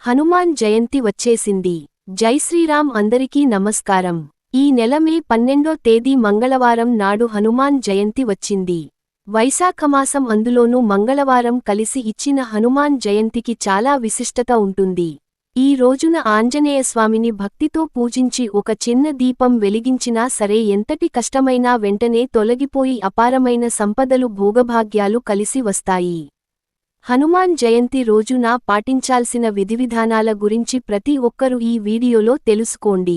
హనుమాన్ జయంతి వచ్చేసింది. జై శ్రీరామ్. అందరికీ నమస్కారం. ఈ నెల మే 12వ తేదీ మంగళవారం నాడు హనుమాన్ జయంతి వచ్చింది. వైశాఖమాసం, అందులోనూ మంగళవారం కలిసి ఇచ్చిన హనుమాన్ జయంతికి చాలా విశిష్టత ఉంటుంది. ఈ రోజున ఆంజనేయస్వామిని భక్తితో పూజించి ఒక చిన్న దీపం వెలిగించినా సరే ఎంతటి కష్టమైనా వెంటనే తొలగిపోయి అపారమైన సంపదలు, భోగభాగ్యాలు కలిసి వస్తాయి. హనుమాన్ జయంతి రోజున పాటించాల్సిన విధివిధానాల గురించి ప్రతి ఒక్కరూ ఈ వీడియోలో తెలుసుకోండి.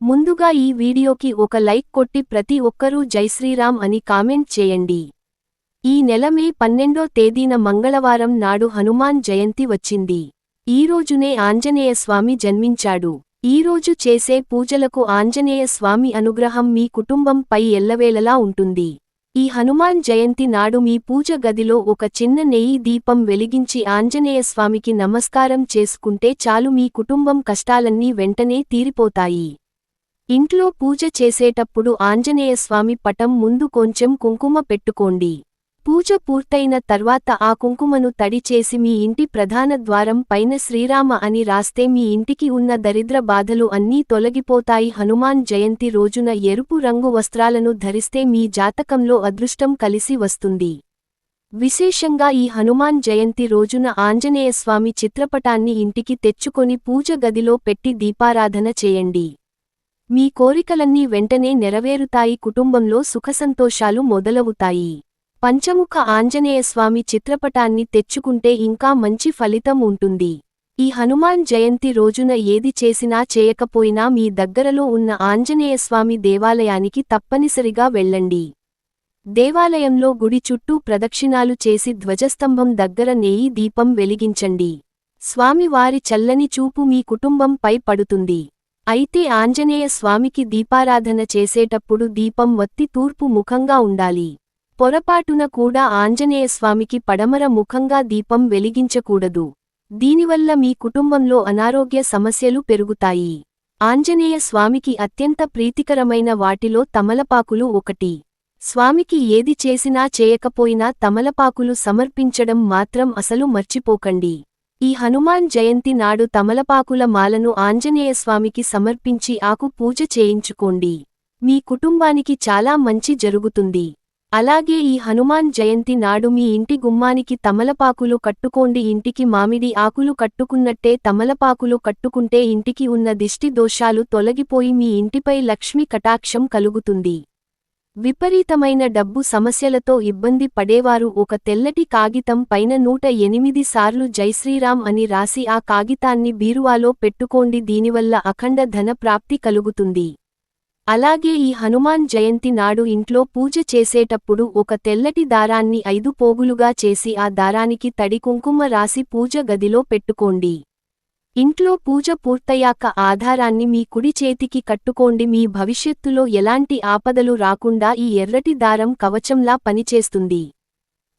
ముందుగా ఈ వీడియోకి ఒక లైక్ కొట్టి ప్రతి ఒక్కరూ జై శ్రీరామ్ అని కామెంట్ చేయండి. ఈ నెల మే 12వ తేదీన మంగళవారం నాడు హనుమాన్ జయంతి వచ్చింది. ఈ రోజునే ఆంజనేయస్వామి జన్మించాడు. ఈరోజు చేసే పూజలకు ఆంజనేయ స్వామి అనుగ్రహం మీ కుటుంబంపై ఎల్లవేళలా ఉంటుంది. ఈ హనుమాన్ జయంతి నాడు మీ పూజ గదిలో ఒక చిన్న నెయ్యి దీపం వెలిగించి ఆంజనేయస్వామికి నమస్కారం చేసుకుంటే చాలు, మీ కుటుంబం కష్టాలన్నీ వెంటనే తీరిపోతాయి. ఇంట్లో పూజ చేసేటప్పుడు ఆంజనేయస్వామి పటం ముందు కొంచెం కుంకుమ పెట్టుకోండి. పూజ పూర్తయిన తర్వాత ఆ కుంకుమను తడి చేసి మీ ఇంటి ప్రధాన ద్వారం పైన శ్రీరామ అని రాస్తే మీ ఇంటికి ఉన్న దరిద్ర బాధలు అన్నీ తొలగిపోతాయి. హనుమాన్ జయంతి రోజున ఎరుపు రంగు వస్త్రాలను ధరిస్తే మీ జాతకంలో అదృష్టం కలిసి వస్తుంది. విశేషంగా ఈ హనుమాన్ జయంతి రోజున ఆంజనేయస్వామి చిత్రపటాన్ని ఇంటికి తెచ్చుకొని పూజ గదిలో పెట్టి దీపారాధన చేయండి. మీ కోరికలన్నీ వెంటనే నెరవేరుతాయి. కుటుంబంలో సుఖసంతోషాలు మొదలవుతాయి. పంచముఖ ఆంజనేయస్వామి చిత్రపటాన్ని తెచ్చుకుంటే ఇంకా మంచి ఫలితం ఉంటుంది. ఈ హనుమాన్ జయంతి రోజున ఏది చేసినా చేయకపోయినా మీ దగ్గరలో ఉన్న ఆంజనేయస్వామి దేవాలయానికి తప్పనిసరిగా వెళ్ళండి. దేవాలయంలో గుడి చుట్టూ ప్రదక్షిణాలు చేసి ధ్వజస్తంభం దగ్గర నెయ్యి దీపం వెలిగించండి. స్వామివారి చల్లని చూపు మీ కుటుంబంపై పడుతుంది. అయితే ఆంజనేయ స్వామికి దీపారాధన చేసేటప్పుడు దీపం వత్తి తూర్పు ముఖంగా ఉండాలి. పొరపాటున కూడా ఆంజనేయస్వామికి పడమర ముఖంగా దీపం వెలిగించకూడదు. దీనివల్ల మీ కుటుంబంలో అనారోగ్య సమస్యలు పెరుగుతాయి. ఆంజనేయ స్వామికి అత్యంత ప్రీతికరమైన వాటిలో తమలపాకులు ఒకటి. స్వామికి ఏది చేసినా చేయకపోయినా తమలపాకులు సమర్పించడం మాత్రం అసలు మర్చిపోకండి. ఈ హనుమాన్ జయంతి నాడు తమలపాకుల మాలను ఆంజనేయస్వామికి సమర్పించి ఆకు పూజ చేయించుకోండి. మీ కుటుంబానికి చాలా మంచి జరుగుతుంది. అలాగే ఈ హనుమాన్ జయంతి నాడు మీ ఇంటి గుమ్మానికి తమలపాకులు కట్టుకోండి. ఇంటికి మామిడి ఆకులు కట్టుకున్నట్టే తమలపాకులు కట్టుకుంటే ఇంటికి ఉన్న దిష్టి దోషాలు తొలగిపోయి మీ ఇంటిపై లక్ష్మీ కటాక్షం కలుగుతుంది. విపరీతమైన డబ్బు సమస్యలతో ఇబ్బంది పడేవారు ఒక తెల్లటి కాగితం పైన 108 సార్లు జై శ్రీరామ్ అని రాసి ఆ కాగితాన్ని బీరువాలో పెట్టుకోండి. దీనివల్ల అఖండ ధన ప్రాప్తి కలుగుతుంది. అలాగే ఈ హనుమాన్ జయంతి నాడు ఇంట్లో పూజ చేసేటప్పుడు ఒక తెల్లటి దారాన్ని 5 పోగులుగా చేసి ఆ దారానికి తడి కుంకుమ రాసి పూజ గదిలో పెట్టుకోండి. ఇంట్లో పూజ పూర్తయ్యాక ఆ దారాన్ని మీ కుడి చేతికి కట్టుకోండి. మీ భవిష్యత్తులో ఎలాంటి ఆపదలు రాకుండా ఈ ఎర్రటి దారం కవచంలా పనిచేస్తుంది.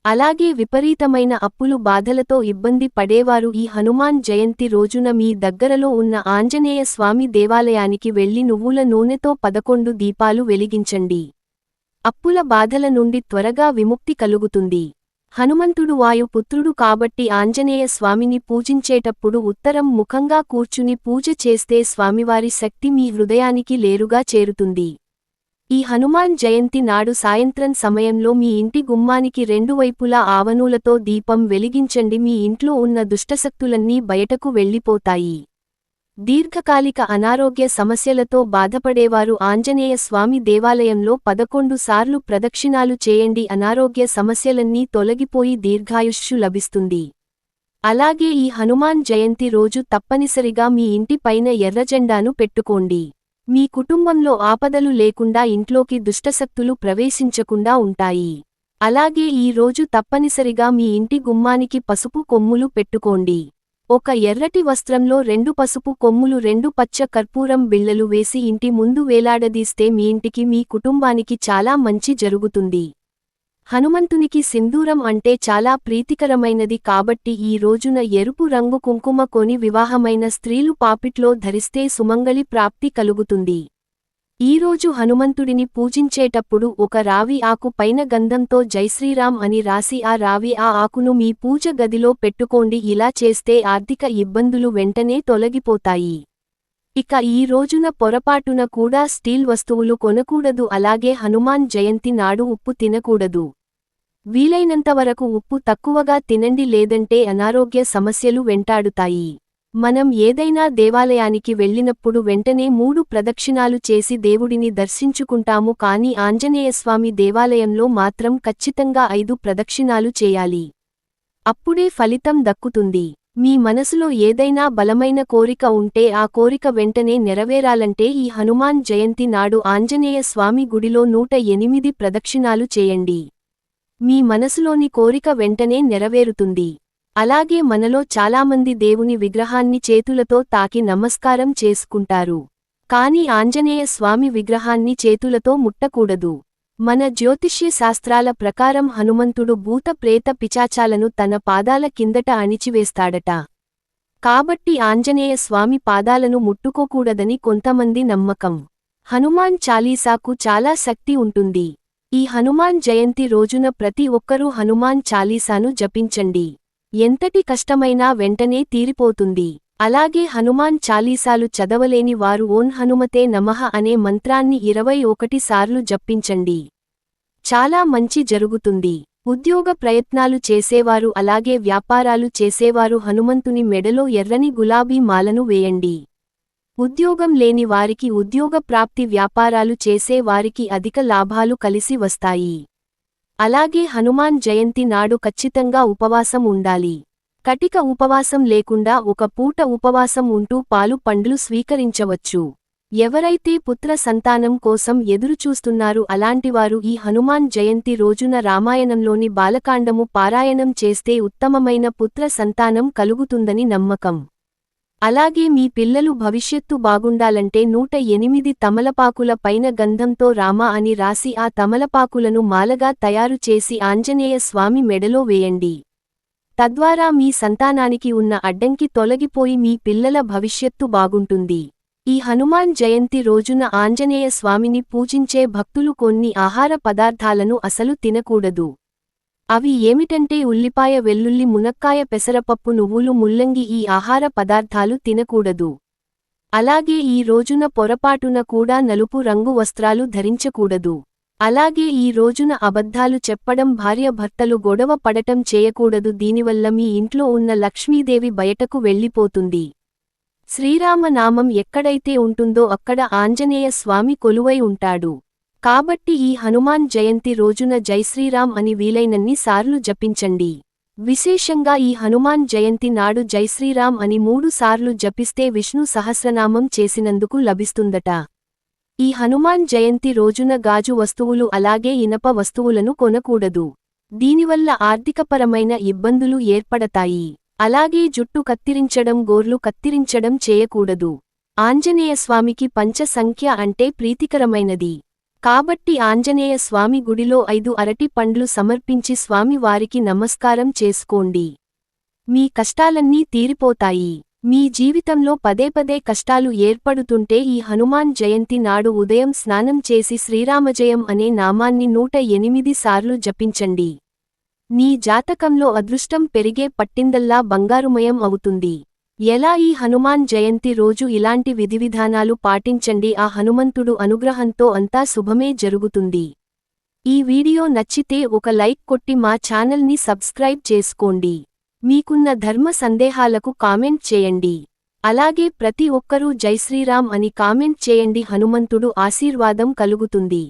అలాగే విపరీతమైన అప్పులు, బాధలతో ఇబ్బంది పడేవారు ఈ హనుమాన్ జయంతి రోజున మీ దగ్గరలో ఉన్న ఆంజనేయ స్వామి దేవాలయానికి వెళ్లి నువ్వుల నూనెతో 11 దీపాలు వెలిగించండి. అప్పుల బాధల నుండి త్వరగా విముక్తి కలుగుతుంది. హనుమంతుడు వాయు పుత్రుడు కాబట్టి ఆంజనేయ స్వామిని పూజించేటప్పుడు ఉత్తరం ముఖంగా కూర్చుని పూజ చేస్తే స్వామివారి శక్తి మీ హృదయానికి లేరుగా చేరుతుంది. ఈ హనుమాన్ జయంతి నాడు సాయంత్రం సమయంలో మీ ఇంటి గుమ్మానికి 2 వైపులా ఆవనూలతో దీపం వెలిగించండి. మీ ఇంట్లో ఉన్న దుష్టశక్తులన్నీ బయటకు వెళ్ళిపోతాయి. దీర్ఘకాలిక అనారోగ్య సమస్యలతో బాధపడేవారు ఆంజనేయ స్వామి దేవాలయంలో 11 సార్లు ప్రదక్షిణాలు చేయండి. అనారోగ్య సమస్యలన్నీ తొలగిపోయి దీర్ఘాయుష్షు లభిస్తుంది. అలాగే ఈ హనుమాన్ జయంతి రోజు తప్పనిసరిగా మీ ఇంటి పైన ఎర్రజెండాను పెట్టుకోండి. మీ కుటుంబంలో ఆపదలు లేకుండా, ఇంట్లోకి దుష్టశక్తులు ప్రవేశించకుండా ఉంటాయి. అలాగే ఈ రోజు తప్పనిసరిగా మీ ఇంటి గుమ్మానికి పసుపు కొమ్ములు పెట్టుకోండి. ఒక ఎర్రటి వస్త్రంలో 2 పసుపు కొమ్ములు, 2 పచ్చ కర్పూరం బిళ్లలు వేసి ఇంటి ముందు వేలాడదీస్తే మీ ఇంటికి, మీ కుటుంబానికి చాలా మంచి జరుగుతుంది. హనుమంతునికి సింధూరం అంటే చాలా ప్రీతికరమైనది కాబట్టి ఈ రోజున ఎరుపు రంగు కుంకుమ కొని వివాహమైన స్త్రీలు పాపిట్లో ధరిస్తే సుమంగళి ప్రాప్తి కలుగుతుంది. ఈరోజు హనుమంతుడిని పూజించేటప్పుడు ఒక రావి ఆకు పైన గంధంతో జైశ్రీరామ్ అని రాసి ఆ రావి ఆకును మీ పూజ గదిలో పెట్టుకోండి. ఇలా చేస్తే ఆర్థిక ఇబ్బందులు వెంటనే తొలగిపోతాయి. ఇక ఈ రోజున పొరపాటున కూడా స్టీల్ వస్తువులు కొనకూడదు. అలాగే హనుమాన్ జయంతి నాడు ఉప్పు తినకూడదు. వీలైనంతవరకు ఉప్పు తక్కువగా తినండి, లేదంటే అనారోగ్య సమస్యలు వెంటాడుతాయి. మనం ఏదైనా దేవాలయానికి వెళ్ళినప్పుడు వెంటనే 3 ప్రదక్షిణాలు చేసి దేవుడిని దర్శించుకుంటాము. కానీ ఆంజనేయస్వామి దేవాలయంలో మాత్రం ఖచ్చితంగా 5 ప్రదక్షిణాలు చేయాలి. అప్పుడే ఫలితం దక్కుతుంది. మీ మనసులో ఏదైనా బలమైన కోరిక ఉంటే ఆ కోరిక వెంటనే నెరవేరాలంటే ఈ హనుమాన్ జయంతి నాడు ఆంజనేయ స్వామి గుడిలో 108 ప్రదక్షిణాలు చేయండి. మీ మనసులోని కోరిక వెంటనే నెరవేరుతుంది. అలాగే మనలో చాలామంది దేవుని విగ్రహాన్ని చేతులతో తాకి నమస్కారం చేసుకుంటారు. కాని ఆంజనేయ స్వామి విగ్రహాన్ని చేతులతో ముట్టకూడదు. మన జ్యోతిష్య శాస్త్రాల ప్రకారం హనుమంతుడు భూత ప్రేత పిశాచాలను తన పాదాల కిందట అణిచివేస్తాడట. కాబట్టి ఆంజనేయ స్వామి పాదాలను ముట్టుకోకూడదని కొంతమంది నమ్మకం. హనుమాన్ చాలీసాకు చాలా శక్తి ఉంటుంది. ఈ హనుమాన్ జయంతి రోజున ప్రతి ఒక్కరూ హనుమాన్ చాలీసాను జపించండి. ఎంతటి కష్టమైనా వెంటనే తీరిపోతుంది. అలాగే హనుమాన్ చాలీసాలు చదవలేని వారు ఓం హనుమతే నమః అనే మంత్రాన్ని 21 సార్లు జపించండి. చాలా మంచి జరుగుతుంది. ఉద్యోగ ప్రయత్నాలు చేసేవారు అలాగే వ్యాపారాలు చేసేవారు హనుమంతుని మెడలో ఎర్రని గులాబీ మాలను వేయండి. ఉద్యోగం లేని వారికి ఉద్యోగ ప్రాప్తి, వ్యాపారాలు చేసే వారికి అధిక లాభాలు కలిసి వస్తాయి. అలాగే హనుమాన్ జయంతి నాడు ఖచ్చితంగా ఉపవాసం ఉండాలి. కటిక ఉపవాసం లేకుండా ఒక పూట ఉపవాసం ఉంటూ పాలు పండ్లు స్వీకరించవచ్చు. ఎవరైతే పుత్ర సంతానం కోసం ఎదురుచూస్తున్నారో అలాంటివారు ఈ హనుమాన్ జయంతి రోజున రామాయణంలోని బాలకాండము పారాయణం చేస్తే ఉత్తమమైన పుత్ర సంతానం కలుగుతుందని నమ్మకం. అలాగే మీ పిల్లలు భవిష్యత్తు బాగుండాలంటే 108 తమలపాకుల పైన గంధంతో రామ అని రాసి ఆ తమలపాకులను మాలగా తయారు చేసి ఆంజనేయ స్వామి మెడలో వేయండి. తద్వారా మీ సంతానానికి ఉన్న అడ్డంకి తొలగిపోయి మీ పిల్లల భవిష్యత్తు బాగుంటుంది. ఈ హనుమాన్ జయంతి రోజున ఆంజనేయ స్వామిని పూజించే భక్తులు కొన్ని ఆహార పదార్థాలను అసలు తినకూడదు. అవి ఏమిటంటే ఉల్లిపాయ, వెల్లుల్లి, మునక్కాయ, పెసరపప్పు, నువ్వులు, ముల్లంగి ఈ ఆహార పదార్థాలు తినకూడదు. అలాగే ఈ రోజున పొరపాటున కూడా నలుపు రంగు వస్త్రాలు ధరించకూడదు. అలాగే ఈ రోజున అబద్ధాలు చెప్పడం, భార్యాభర్తలు గొడవ పడటం చేయకూడదు. దీనివల్ల మీ ఇంట్లో ఉన్న లక్ష్మీదేవి బయటకు వెళ్ళిపోతుంది. శ్రీరామనామం ఎక్కడైతే ఉంటుందో అక్కడ ఆంజనేయ స్వామి కొలువై ఉంటాడు. కాబట్టి ఈ హనుమాన్ జయంతి రోజున జైశ్రీరామ్ అని వీలైనన్ని సార్లు జపించండి. విశేషంగా ఈ హనుమాన్ జయంతి నాడు జైశ్రీరామ్ అని 3 సార్లు జపిస్తే విష్ణు సహస్రనామం చేసినందుకు లభిస్తుందట. ఈ హనుమాన్ జయంతి రోజున గాజు వస్తువులు అలాగే ఇనప వస్తువులను కొనకూడదు. దీనివల్ల ఆర్థికపరమైన ఇబ్బందులు ఏర్పడతాయి. అలాగే జుట్టు కత్తిరించడం, గోర్లు కత్తిరించడం చేయకూడదు. ఆంజనేయస్వామికి పంచ సంఖ్య అంటే ప్రీతికరమైనది. కాబట్టి ఆంజనేయ స్వామి గుడిలో 5 అరటి పండ్లు సమర్పించి స్వామి వారికి నమస్కారం చేసుకోండి. మీ కష్టాలన్నీ తీరిపోతాయి. మీ జీవితంలో పదే కష్టాలు ఏర్పడుతుంటే ఈ హనుమాన్ జయంతి నాడు ఉదయం స్నానం చేసి శ్రీరామజయం అనే నామాన్ని 108 సార్లు జపించండి. నీ జాతకంలో అదృష్టం పెరిగే పట్టిందల్లా బంగారుమయం అవుతుంది. ఎలా ఈ హనుమాన్ జయంతి రోజు ఇలాంటి విధివిధానాలు పాటించండి. ఆ హనుమంతుడు అనుగ్రహంతో అంతా శుభమే జరుగుతుంది. ఈ వీడియో నచ్చితే ఒక లైక్ కొట్టి మా ఛానల్ని సబ్స్క్రైబ్ చేసుకోండి. మీకున్న ధర్మ సందేహాలకు కామెంట్ చేయండి. అలాగే ప్రతి ఒక్కరూ జై శ్రీరామ్ అని కామెంట్ చేయండి. హనుమంతుడు ఆశీర్వాదం కలుగుతుంది.